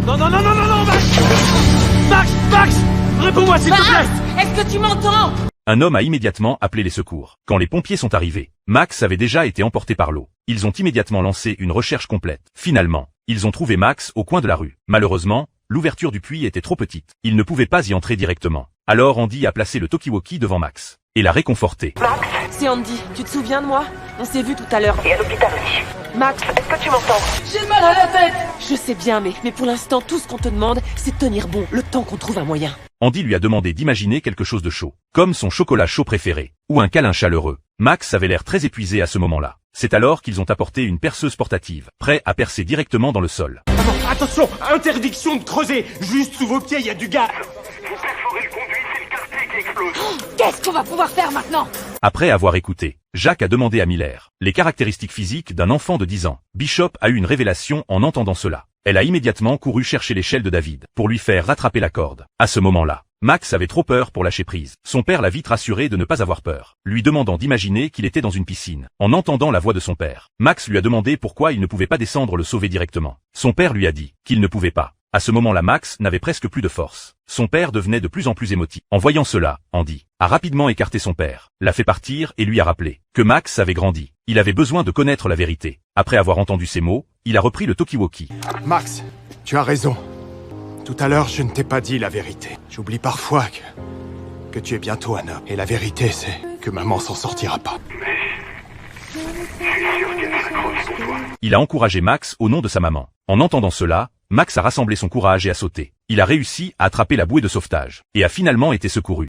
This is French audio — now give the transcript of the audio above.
Non, non, non, non, non, non, Max! Max! Max! Réponds-moi, s'il te plaît! Est-ce que tu m'entends? Un homme a immédiatement appelé les secours. Quand les pompiers sont arrivés, Max avait déjà été emporté par l'eau. Ils ont immédiatement lancé une recherche complète. Finalement, ils ont trouvé Max au coin de la rue. Malheureusement, l'ouverture du puits était trop petite. Ils ne pouvaient pas y entrer directement. Alors Andy a placé le talkie-walkie devant Max et l'a réconforté. Max, c'est Andy. Tu te souviens de moi? On s'est vu tout à l'heure. Et à l'hôpital aussi. Max, Est-ce que tu m'entends? j'ai mal à la tête. Je sais bien, mais pour l'instant, tout ce qu'on te demande, c'est de tenir bon, le temps qu'on trouve un moyen. Andy lui a demandé d'imaginer quelque chose de chaud, comme son chocolat chaud préféré, ou un câlin chaleureux. Max avait l'air très épuisé à ce moment-là. C'est alors qu'ils ont apporté une perceuse portative, prêt à percer directement dans le sol. Attention! Interdiction de creuser! Juste sous vos pieds, il y a du gaz! Vous perforez le conduit, c'est le quartier qui explose. Qu'est-ce qu'on va pouvoir faire maintenant? Après avoir écouté, Jacques a demandé à Miller les caractéristiques physiques d'un enfant de 10 ans. Bishop a eu une révélation en entendant cela. Elle a immédiatement couru chercher l'échelle de David pour lui faire rattraper la corde. À ce moment-là, Max avait trop peur pour lâcher prise. Son père l'a vite rassuré de ne pas avoir peur, lui demandant d'imaginer qu'il était dans une piscine. En entendant la voix de son père, Max lui a demandé pourquoi il ne pouvait pas descendre le sauver directement. Son père lui a dit qu'il ne pouvait pas. À ce moment-là, Max n'avait presque plus de force. Son père devenait de plus en plus émotif. En voyant cela, Andy a rapidement écarté son père, l'a fait partir et lui a rappelé que Max avait grandi. Il avait besoin de connaître la vérité. Après avoir entendu ces mots, il a repris le talkie-walkie. Max, tu as raison. Tout à l'heure, je ne t'ai pas dit la vérité. J'oublie parfois que tu es bientôt un homme. Et la vérité, c'est que maman s'en sortira pas. Il a encouragé Max au nom de sa maman. En entendant cela, Max a rassemblé son courage et a sauté. Il a réussi à attraper la bouée de sauvetage et a finalement été secouru.